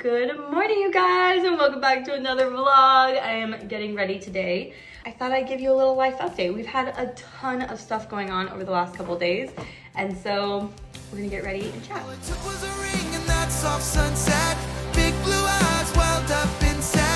Good morning, you guys, and welcome back to another vlog. I am getting ready today. I thought I'd give you a little life update. We've had a ton of stuff going on over the last couple days, and so we're gonna get ready and chat. All it took was a ring and that soft sunset. Big blue eyes welled up inside.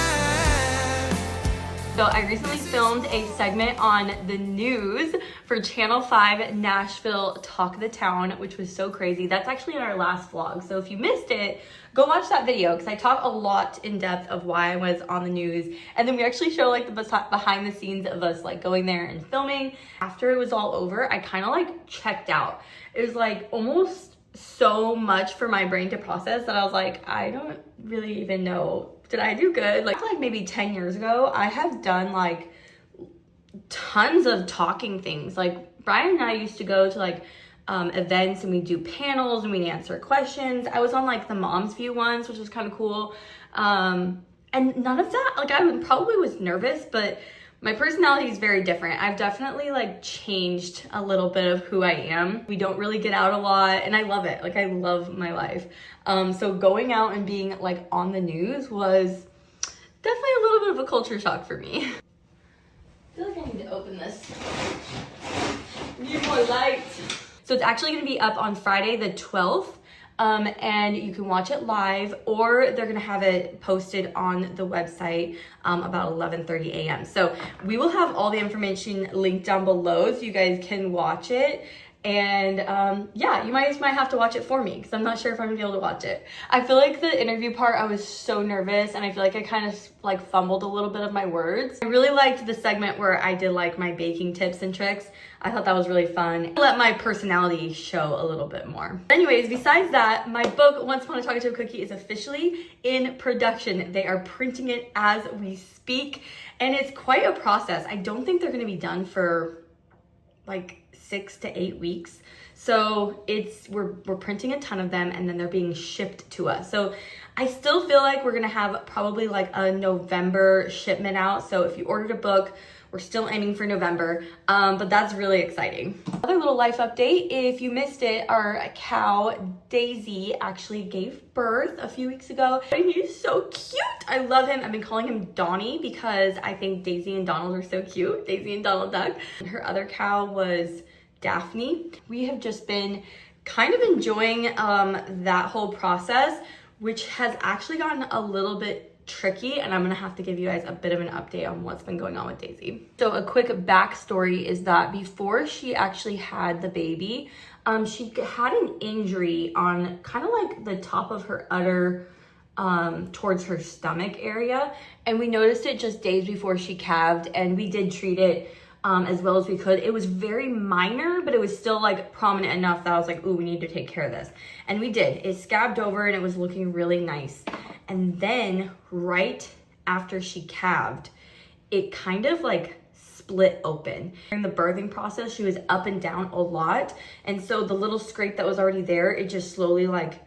So I recently filmed a segment on the news for Channel 5 Nashville Talk of the Town, which was so crazy. That's actually in our last vlog. So if you missed it, go watch that video because I talk a lot in depth of why I was on the news. And then we actually show like the behind the scenes of us like going there and filming. After it was all over, I kind of like checked out. It was like almost so much for my brain to process that I was like, I don't really even know. Did I do good? Like maybe 10 years ago, I have done like tons of talking things. Like Brian and I used to go to like events and we do panels and we answer questions. I was on like the Mom's View ones, which was kind of cool. And none of that, like I probably was nervous, but my personality is very different. I've definitely like changed a little bit of who I am. We don't really get out a lot and I love it. Like I love my life. So going out and being like on the news was definitely a little bit of a culture shock for me. I feel like I need to open this. Need more light. So it's actually gonna be up on Friday the 12th. And you can watch it live, or they're gonna have it posted on the website about 11:30 a.m. So we will have all the information linked down below so you guys can watch it. And yeah, you might have to watch it for me because I'm not sure if I'm gonna be able to watch it. I feel like the interview part, I was so nervous and I feel like I kind of like fumbled a little bit of my words. I really liked the segment where I did like my baking tips and tricks. I thought that was really fun. Let my personality show a little bit more. Anyways, besides that, my book, Once Upon a Chocolate Chip Cookie, is officially in production. They are printing it as we speak, and it's quite a process. I don't think they're gonna be done for like 6 to 8 weeks. So we're printing a ton of them and then they're being shipped to us. So I still feel like we're gonna have probably like a November shipment out. So if you ordered a book, we're still aiming for November, but that's really exciting. Another little life update, if you missed it, our cow Daisy actually gave birth a few weeks ago. And he's so cute. I love him. I've been calling him Donnie because I think Daisy and Donald are so cute. Daisy and Donald Duck. Her other cow was Daphne. We have just been kind of enjoying that whole process, which has actually gotten a little bit tricky, and I'm gonna have to give you guys a bit of an update on what's been going on with Daisy. So a quick backstory is that before she actually had the baby, she had an injury on kind of like the top of her udder towards her stomach area, and we noticed it just days before she calved, and we did treat it as well as we could. It was very minor, but it was still like prominent enough that I was like, ooh, we need to take care of this. And we did. It scabbed over and it was looking really nice. And then right after she calved, it kind of like split open. During the birthing process, she was up and down a lot. And so the little scrape that was already there, it just slowly like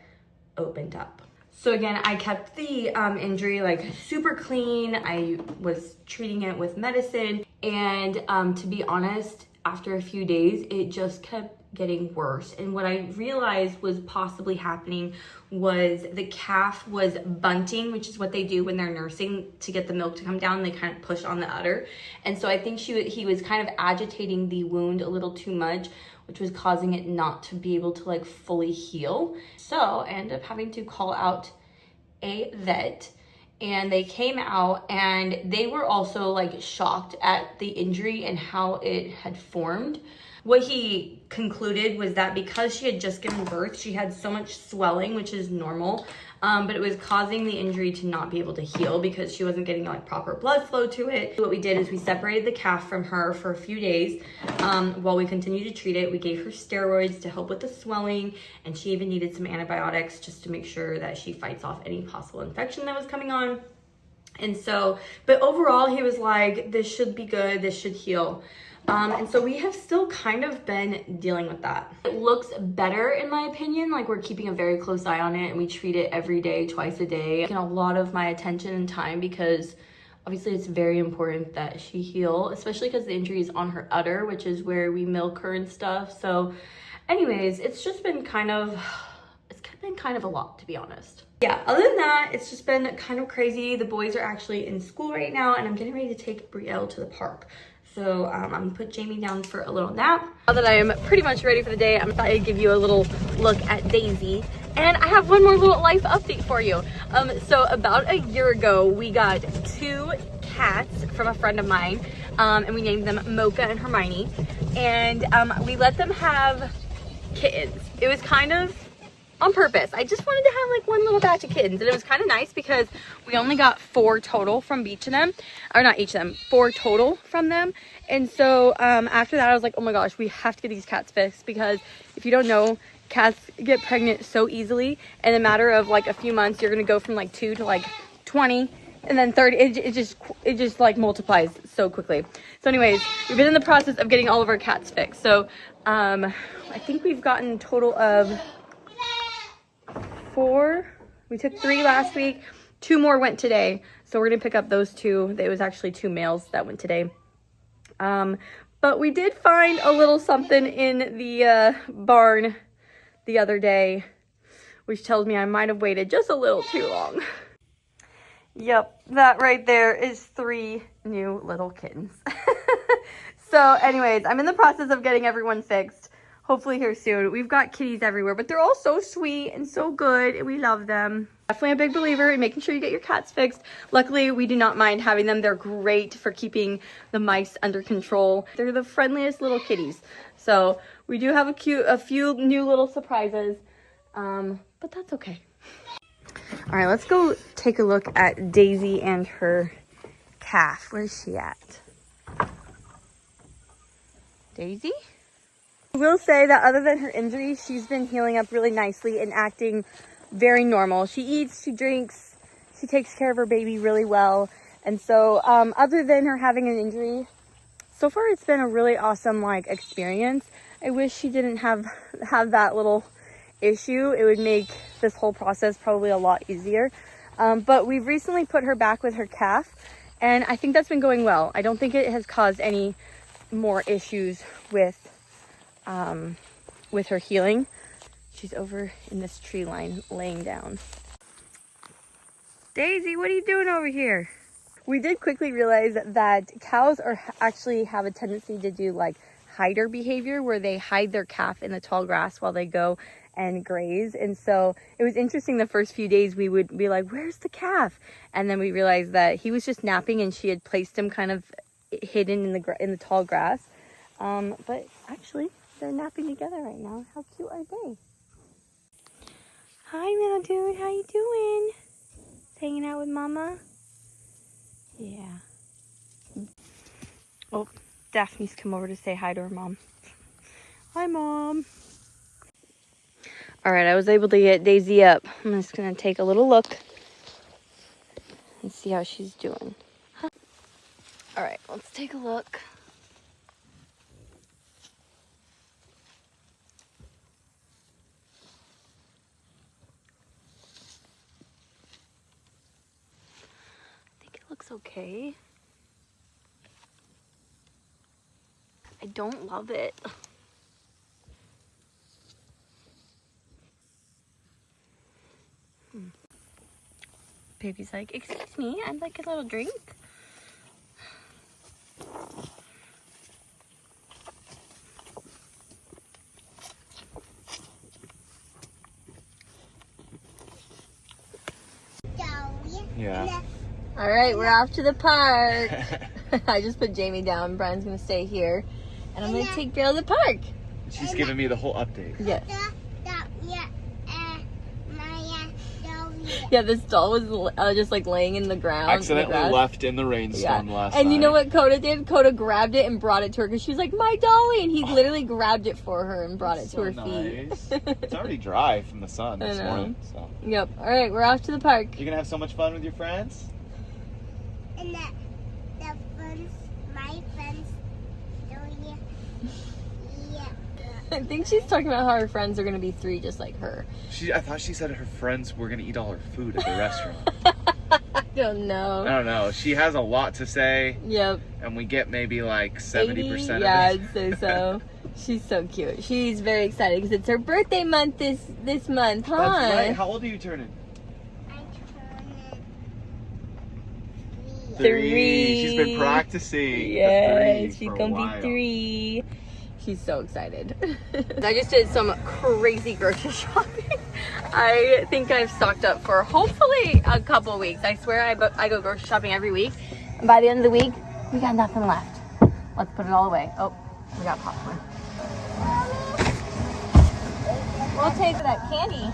opened up. So again, I kept the injury like super clean. I was treating it with medicine. And to be honest, after a few days, it just kept getting worse. And what I realized was possibly happening was the calf was bunting, which is what they do when they're nursing to get the milk to come down. They kind of push on the udder. And so I think he was kind of agitating the wound a little too much, which was causing it not to be able to like fully heal. So I ended up having to call out a vet, and they came out and they were also like shocked at the injury and how it had formed. What he concluded was that because she had just given birth, she had so much swelling, which is normal, but it was causing the injury to not be able to heal because she wasn't getting like proper blood flow to it. What we did is we separated the calf from her for a few days while we continued to treat it. We gave her steroids to help with the swelling, and she even needed some antibiotics just to make sure that she fights off any possible infection that was coming on. And so, but overall, he was like, this should be good, this should heal. And so we have still kind of been dealing with that. It looks better in my opinion, like we're keeping a very close eye on it and we treat it every day, twice a day. Taking a lot of my attention and time because obviously it's very important that she heal, especially because the injury is on her udder, which is where we milk her and stuff. So anyways, it's just been kind of been kind of a lot, to be honest. Yeah, other than that, it's just been kind of crazy. The boys are actually in school right now, and I'm getting ready to take Brielle to the park. So I'm gonna put Jamie down for a little nap. Now that I am pretty much ready for the day, I'm going to give you a little look at Daisy. And I have one more little life update for you. So about a year ago, we got 2 cats from a friend of mine, and we named them Mocha and Hermione. And we let them have kittens. It was kind of on purpose. I just wanted to have like one little batch of kittens, and it was kind of nice because we only got 4 total from each of them, or not each of them, 4 total from them. And so after that I was like, oh my gosh, we have to get these cats fixed, because if you don't know, cats get pregnant so easily. In a matter of like a few months, you're gonna go from like 2 to like 20 and then 30. It just like multiplies so quickly. So anyways, we've been in the process of getting all of our cats fixed. So I think we've gotten a total of 4. We took 3 last week, 2 more went today, so we're gonna pick up those 2. It was actually 2 males that went today. But we did find a little something in the barn the other day, which tells me I might have waited just a little too long. Yep, that right there is 3 new little kittens. So anyways, I'm in the process of getting everyone fixed. Hopefully here soon. We've got kitties everywhere, but they're all so sweet and so good, and we love them. Definitely a big believer in making sure you get your cats fixed. Luckily, we do not mind having them. They're great for keeping the mice under control. They're the friendliest little kitties. So we do have a few new little surprises, but that's okay. All right, let's go take a look at Daisy and her calf. Where's she at? Daisy? I will say that other than her injury, she's been healing up really nicely and acting very normal. She eats, she drinks, she takes care of her baby really well. And so other than her having an injury, so far it's been a really awesome like experience. I wish she didn't have that little issue. It would make this whole process probably a lot easier. But we've recently put her back with her calf, and I think that's been going well. I don't think it has caused any more issues with her healing. She's over in this tree line laying down. Daisy, what are you doing over here? We did quickly realize that cows actually have a tendency to do like hider behavior, where they hide their calf in the tall grass while they go and graze. And so it was interesting, the first few days we would be like, where's the calf? And then we realized that he was just napping, and she had placed him kind of hidden in the tall grass. But actually they're napping together right now. How cute are they? Hi little dude, how you doing? Hanging out with mama? Yeah. Oh, Daphne's come over to say hi to her mom. Hi mom. All right, I was able to get Daisy up. I'm just gonna take a little look and see how she's doing. Huh. All right, let's take a look. I think it looks okay. I don't love it. Baby's like, excuse me, I'd like a little drink. Yeah. All right, we're off to the park. I just put Jamie down. Brian's gonna stay here, and I'm gonna take Brielle to the park. She's giving me the whole update. Yes. Yeah, this doll was just like laying in the ground. Accidentally left in the rainstorm last night. And you know what Coda did? Coda grabbed it and brought it to her because she was like, my dolly. And he literally grabbed it for her and brought it to her feet. It's already dry from the sun this morning. So. Yep. All right, we're off to the park. You're going to have so much fun with your friends? And the friends, my friends, I think she's talking about how her friends are going to be 3 just like her. I thought she said her friends were going to eat all her food at the restaurant. I don't know. I don't know. She has a lot to say. Yep. And we get maybe like 70% of it. Yeah, I'd say so. She's so cute. She's very excited because it's her birthday month this month, huh? That's right. How old are you turning? I turned 3. She's been practicing. Yes, she's for a gonna while. be 3. She's so excited. I just did some crazy grocery shopping. I think I've stocked up for hopefully a couple weeks. I swear I go grocery shopping every week. And by the end of the week, we got nothing left. Let's put it all away. Oh, we got popcorn. We'll take that candy.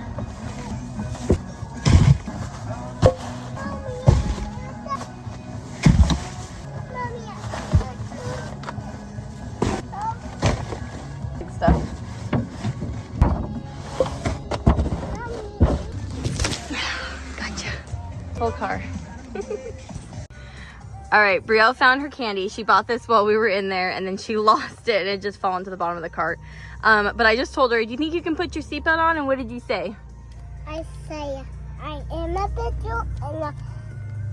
Good stuff. Gotcha. Whole car. All right, Brielle found her candy. She bought this while we were in there, and then she lost it, and it just fell into the bottom of the cart. But I just told her, do you think you can put your seatbelt on? And what did you say? I say I am a big girl, and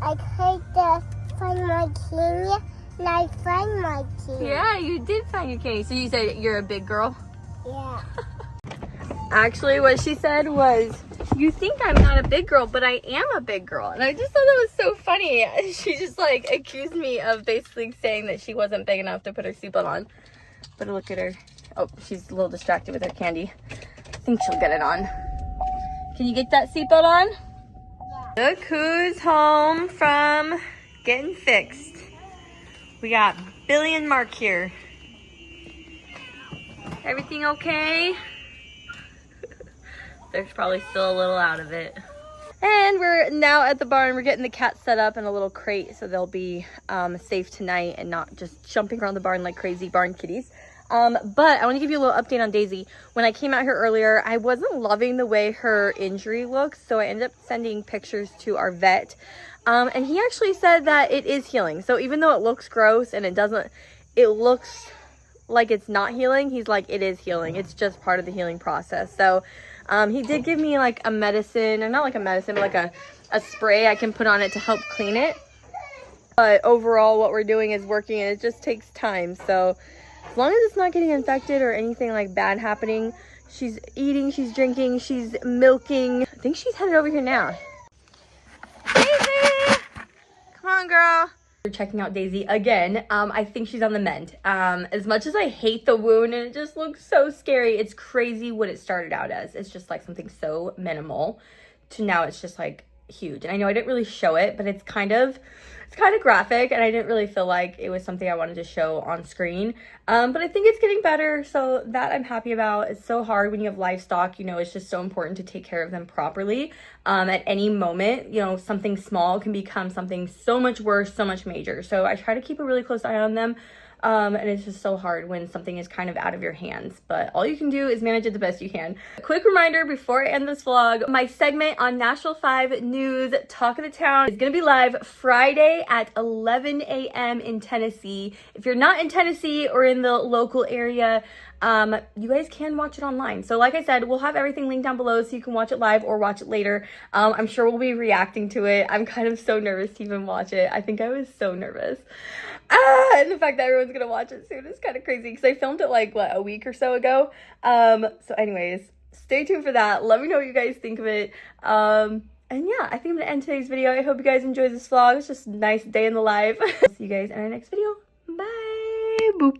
I tried to find my candy, and I find my candy. Yeah, you did find your candy. So you said you're a big girl? Yeah. Actually, what she said was, you think I'm not a big girl, but I am a big girl. And I just thought that was so funny. She just like accused me of basically saying that she wasn't big enough to put her seatbelt on. But look at her. Oh, she's a little distracted with her candy. I think she'll get it on. Can you get that seatbelt on? Yeah. Look who's home from getting fixed. We got Billy and Mark here. Everything okay? They're probably still a little out of it. And we're now at the barn. We're getting the cats set up in a little crate so they'll be safe tonight and not just jumping around the barn like crazy barn kitties. But I want to give you a little update on Daisy. When I came out here earlier, I wasn't loving the way her injury looks, so I ended up sending pictures to our vet. And he actually said that it is healing. So even though it looks gross and it looks like it's not healing, he's like, it is healing. It's just part of the healing process. So he did give me like a medicine, or not like a medicine, but like a spray I can put on it to help clean it. But overall, what we're doing is working, and it just takes time. So as long as it's not getting infected or anything like bad happening, she's eating, she's drinking, she's milking. I think she's headed over here now. Daisy! Come on, girl. We're checking out Daisy again. I think she's on the mend. As much as I hate the wound and it just looks so scary, it's crazy what it started out as. It's just like something so minimal to now it's just like huge. And I know I didn't really show it, but it's kind of graphic, and I didn't really feel like it was something I wanted to show on screen. But I think it's getting better, so that I'm happy about. It's so hard when you have livestock, you know, it's just so important to take care of them properly. At any moment, you know, something small can become something so much worse, so much major. So I try to keep a really close eye on them. And it's just so hard when something is kind of out of your hands, but all you can do is manage it the best you can. A quick reminder before I end this vlog, my segment on Nashville 5 News Talk of the Town is going to be live Friday at 11 a.m. in Tennessee. If you're not in Tennessee or in the local area, you guys can watch it online. So like I said, we'll have everything linked down below so you can watch it live or watch it later. I'm sure we'll be reacting to it. I'm kind of so nervous to even watch it. I think I was so nervous. And the fact that everyone's gonna watch it soon is kind of crazy because I filmed it like, what, a week or so ago. So anyways, stay tuned for that. Let me know what you guys think of it. And yeah, I think I'm gonna end today's video. I hope you guys enjoyed this vlog. It's just a nice day in the life. See you guys in our next video. Bye. Boop.